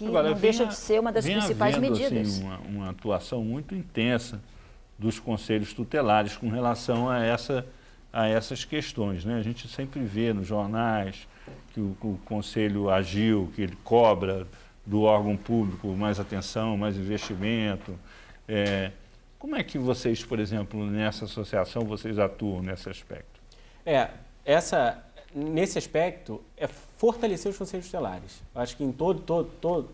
que não deixa de ser uma das principais medidas. Assim, uma atuação muito intensa dos conselhos tutelares com relação a essas questões, né? A gente sempre vê nos jornais que o conselho agiu, que ele cobra do órgão público mais atenção, mais investimento. Como é que vocês, por exemplo, nessa associação, vocês atuam nesse aspecto? Nesse aspecto, é fortalecer os conselhos tutelares. Eu acho que em todo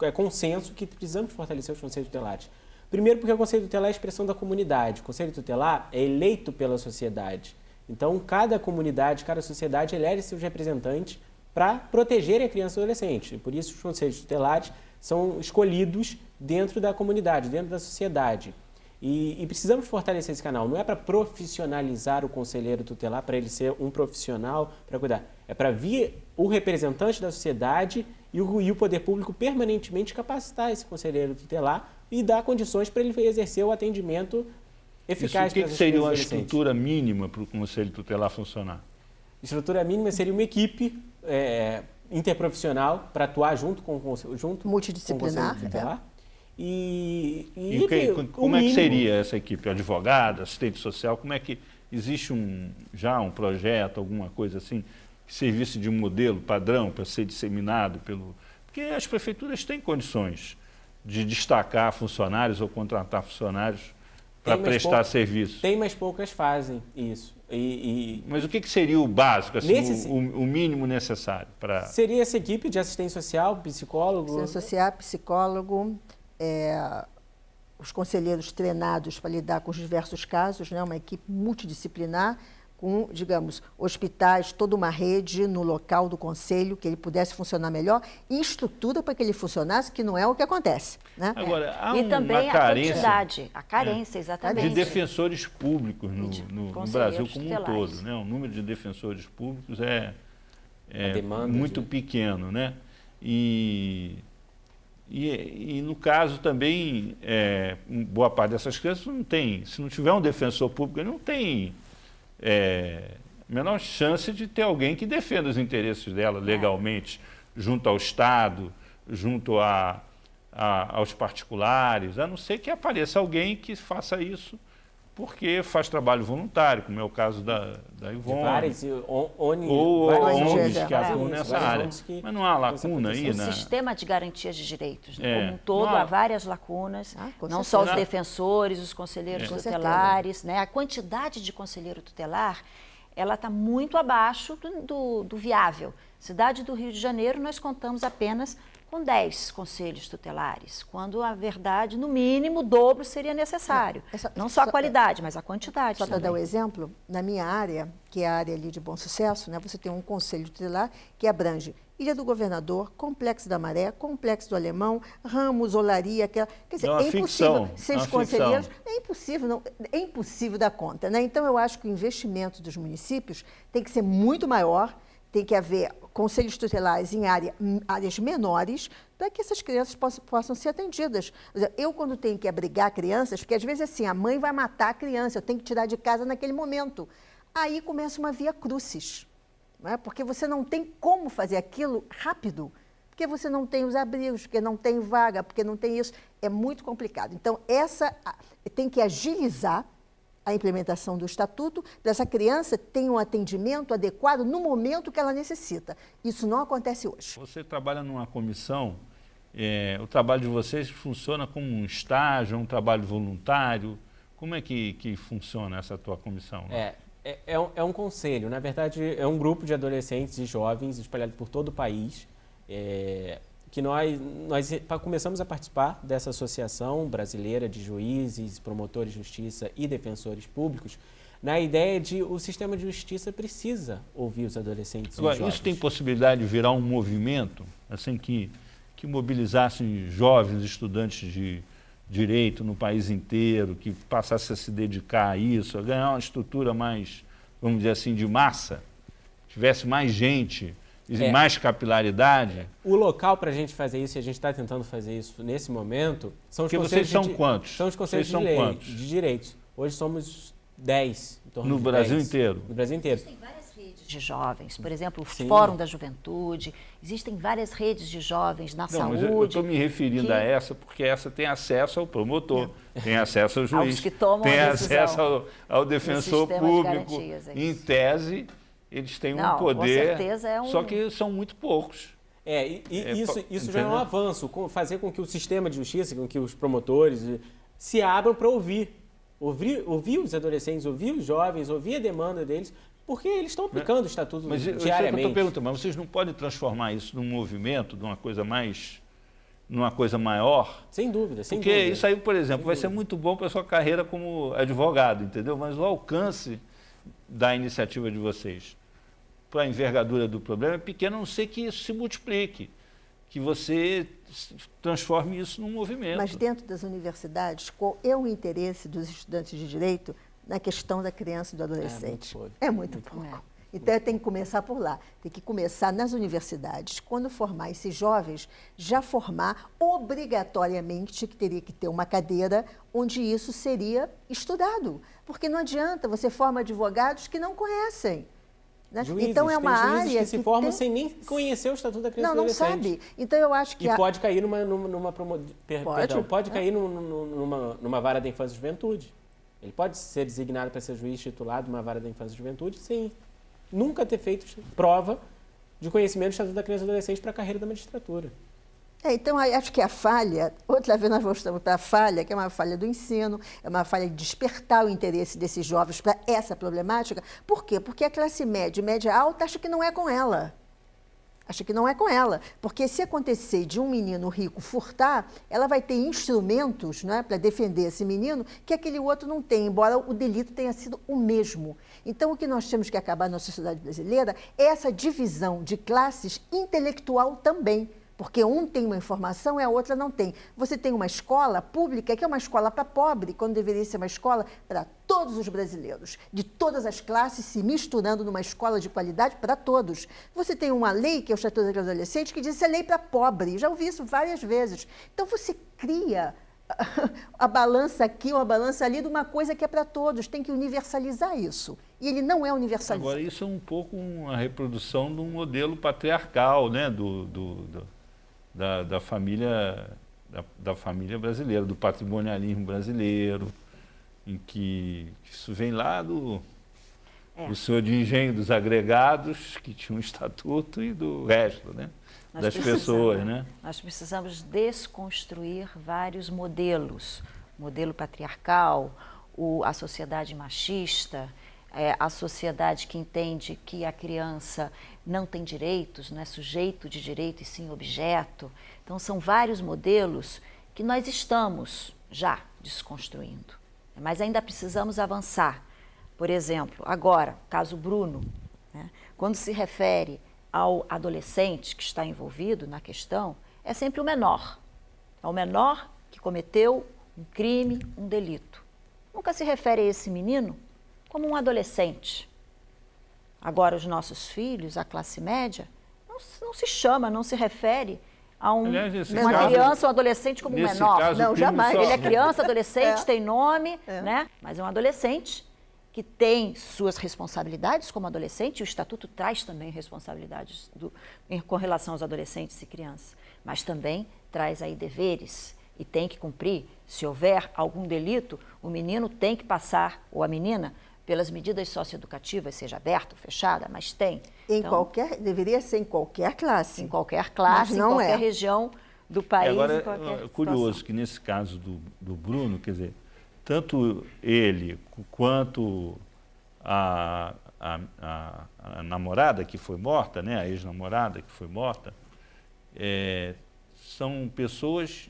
é consenso que precisamos fortalecer os conselhos tutelares. Primeiro porque o conselho tutelar é a expressão da comunidade. O conselho tutelar é eleito pela sociedade. Então, cada comunidade, cada sociedade elege seus representantes para proteger a criança e o adolescente. E por isso, os conselhos tutelares são escolhidos dentro da comunidade, dentro da sociedade. E precisamos fortalecer esse canal. Não é para profissionalizar o conselheiro tutelar, para ele ser um profissional para cuidar. É para vir o representante da sociedade e o poder público permanentemente capacitar esse conselheiro tutelar e dar condições para ele exercer o atendimento eficaz. O que seria uma estrutura mínima para o conselho tutelar funcionar? Estrutura mínima seria uma equipe interprofissional para atuar junto com o conselho tutelar. Como é que seria essa equipe? Advogado, assistente social? Como é que existe já um projeto, alguma coisa assim, que servisse de modelo, padrão, para ser disseminado Porque as prefeituras têm condições de destacar funcionários ou contratar funcionários para prestar serviço. Tem, mas poucas fazem isso. Mas o que seria o básico, assim, o mínimo necessário para... Seria essa equipe de assistência social, psicólogo... Assistência social, psicólogo, os conselheiros treinados para lidar com os diversos casos, né? Uma equipe multidisciplinar, com, digamos, hospitais, toda uma rede no local do conselho, que ele pudesse funcionar melhor, e estrutura para que ele funcionasse, que não é o que acontece. Né? Agora, há e também a carência, exatamente. De defensores públicos no Brasil como um todo. Né? O número de defensores públicos é muito pequeno. Né? E no caso também, boa parte dessas crianças não tem, se não tiver um defensor público, ele não tem... menor chance de ter alguém que defenda os interesses dela legalmente, junto ao Estado, junto aos particulares, a não ser que apareça alguém que faça isso porque faz trabalho voluntário, como é o caso da Ivone, ou ONGs que atuam nessa área. Mas não há lacuna aí? O sistema de garantias de direitos, como um todo, há várias lacunas, não só os defensores, os conselheiros tutelares, né? A quantidade de conselheiro tutelar, ela está muito abaixo do viável. Cidade do Rio de Janeiro, nós contamos apenas com 10 conselhos tutelares, quando, a verdade, no mínimo, o dobro seria necessário. Não só a qualidade, mas a quantidade. Só para dar um exemplo, na minha área, que é a área ali de Bom Sucesso, né, você tem um conselho tutelar que abrange Ilha do Governador, Complexo da Maré, Complexo do Alemão, Ramos, Olaria, quer dizer, é impossível. 6 conselheiros, é impossível dar conta. Né? Então, eu acho que o investimento dos municípios tem que ser muito maior, tem que haver conselhos tutelares em áreas menores para que essas crianças possam ser atendidas. Eu, quando tenho que abrigar crianças, porque às vezes assim, a mãe vai matar a criança, eu tenho que tirar de casa naquele momento. Aí começa uma via crucis, né? Porque você não tem como fazer aquilo rápido, porque você não tem os abrigos, porque não tem vaga, porque não tem isso. É muito complicado. Então, tem que agilizar a implementação do estatuto, para essa criança ter um atendimento adequado no momento que ela necessita. Isso não acontece hoje. Você trabalha numa comissão, o trabalho de vocês funciona como um estágio, um trabalho voluntário? Como é que funciona essa tua comissão? Né? É um conselho, na verdade é um grupo de adolescentes e jovens espalhados por todo o país, que nós começamos a participar dessa associação brasileira de juízes, promotores de justiça e defensores públicos, na ideia de o sistema de justiça precisa ouvir os adolescentes e os jovens. Isso tem possibilidade de virar um movimento, assim, que mobilizasse jovens estudantes de direito no país inteiro, que passasse a se dedicar a isso, a ganhar uma estrutura mais, vamos dizer assim, de massa, tivesse mais gente... mais capilaridade? O local para a gente fazer isso, e a gente está tentando fazer isso nesse momento, são os conselhos vocês são quantos? São os conselhos de direitos. Hoje somos 10. No Brasil inteiro? No Brasil inteiro. Tem várias redes. redes de jovens, por exemplo, o Fórum da Juventude, existem várias redes de jovens na saúde. Mas eu estou me referindo a essa porque essa tem acesso ao promotor, tem acesso ao juiz, tem acesso ao defensor público. Em tese, eles têm um poder, com certeza só que são muito poucos. Isso já é um avanço, fazer com que o sistema de justiça, com que os promotores se abram para ouvir os adolescentes, ouvir os jovens, ouvir a demanda deles, porque eles estão aplicando o estatuto diariamente. Eu estou perguntando, mas vocês não podem transformar isso num movimento, numa coisa maior? Sem dúvida, sem dúvida. Porque isso aí, por exemplo, vai ser muito bom para a sua carreira como advogado, entendeu? Mas o alcance da iniciativa de vocês para a envergadura do problema é pequeno, a não ser que isso se multiplique, que você transforme isso num movimento. Mas dentro das universidades, qual é o interesse dos estudantes de direito na questão da criança e do adolescente? É muito pouco. Então, tem que começar por lá. Tem que começar nas universidades. Quando formar esses jovens, já formar obrigatoriamente, que teria que ter uma cadeira onde isso seria estudado. Porque não adianta, você forma advogados que não conhecem. Né? Juízes, então é uma área que se formam sem nem conhecer o Estatuto da Criança e do Adolescente. Não sabe. Então eu acho que pode cair pode cair numa vara da infância e juventude. Ele pode ser designado para ser juiz titular de uma vara da infância e juventude sem nunca ter feito prova de conhecimento do Estatuto da Criança e do Adolescente para a carreira da magistratura. Então, acho que a falha, outra vez nós voltamos para a falha, que é uma falha do ensino, é uma falha de despertar o interesse desses jovens para essa problemática. Por quê? Porque a classe média e média alta acha que não é com ela. Acha que não é com ela. Porque se acontecer de um menino rico furtar, ela vai ter instrumentos, né, para defender esse menino que aquele outro não tem, embora o delito tenha sido o mesmo. Então, o que nós temos que acabar na sociedade brasileira é essa divisão de classes intelectual também. Porque um tem uma informação e a outra não tem. Você tem uma escola pública que é uma escola para pobre, quando deveria ser uma escola para todos os brasileiros, de todas as classes, se misturando numa escola de qualidade para todos. Você tem uma lei, que é o Estatuto da Adolescente, que diz que é lei para pobre. Já ouvi isso várias vezes. Então, você cria a balança aqui, uma balança ali, de uma coisa que é para todos. Tem que universalizar isso. E ele não é universalizado. Agora, isso é um pouco uma reprodução de um modelo patriarcal, né, da família brasileira, do patrimonialismo brasileiro, em que isso vem lá do senhor de engenho dos agregados, que tinha um estatuto, e do resto, né, das pessoas. Né? Nós precisamos desconstruir vários modelos. O modelo patriarcal, a sociedade machista, a sociedade que entende que a criança não tem direitos, não é sujeito de direito e sim objeto. Então, são vários modelos que nós estamos já desconstruindo, mas ainda precisamos avançar. Por exemplo, agora, caso Bruno, né, quando se refere ao adolescente que está envolvido na questão, é sempre o menor. É o menor que cometeu um crime, um delito. Nunca se refere a esse menino como um adolescente. Agora, os nossos filhos, a classe média, não se chama, não se refere a uma criança ou um adolescente como um menor. Caso, não, jamais. Ele é criança, adolescente, tem nome, né? Mas é um adolescente que tem suas responsabilidades como adolescente, e o Estatuto traz também responsabilidades com relação aos adolescentes e crianças, mas também traz aí deveres e tem que cumprir. Se houver algum delito, o menino tem que passar, ou a menina, pelas medidas socioeducativas, seja aberta ou fechada, mas tem. Deveria ser em qualquer classe. Em qualquer classe, em qualquer região do país. Agora, em qualquer é curioso que nesse caso do Bruno, quer dizer, tanto ele quanto a namorada que foi morta, né, a ex-namorada que foi morta, são pessoas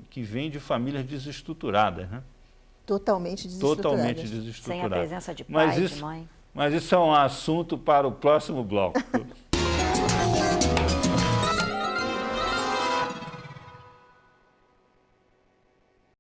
que vêm de famílias desestruturadas, né? Totalmente desestruturadas. Sem a presença de pai, de mãe. Mas isso é um assunto para o próximo bloco.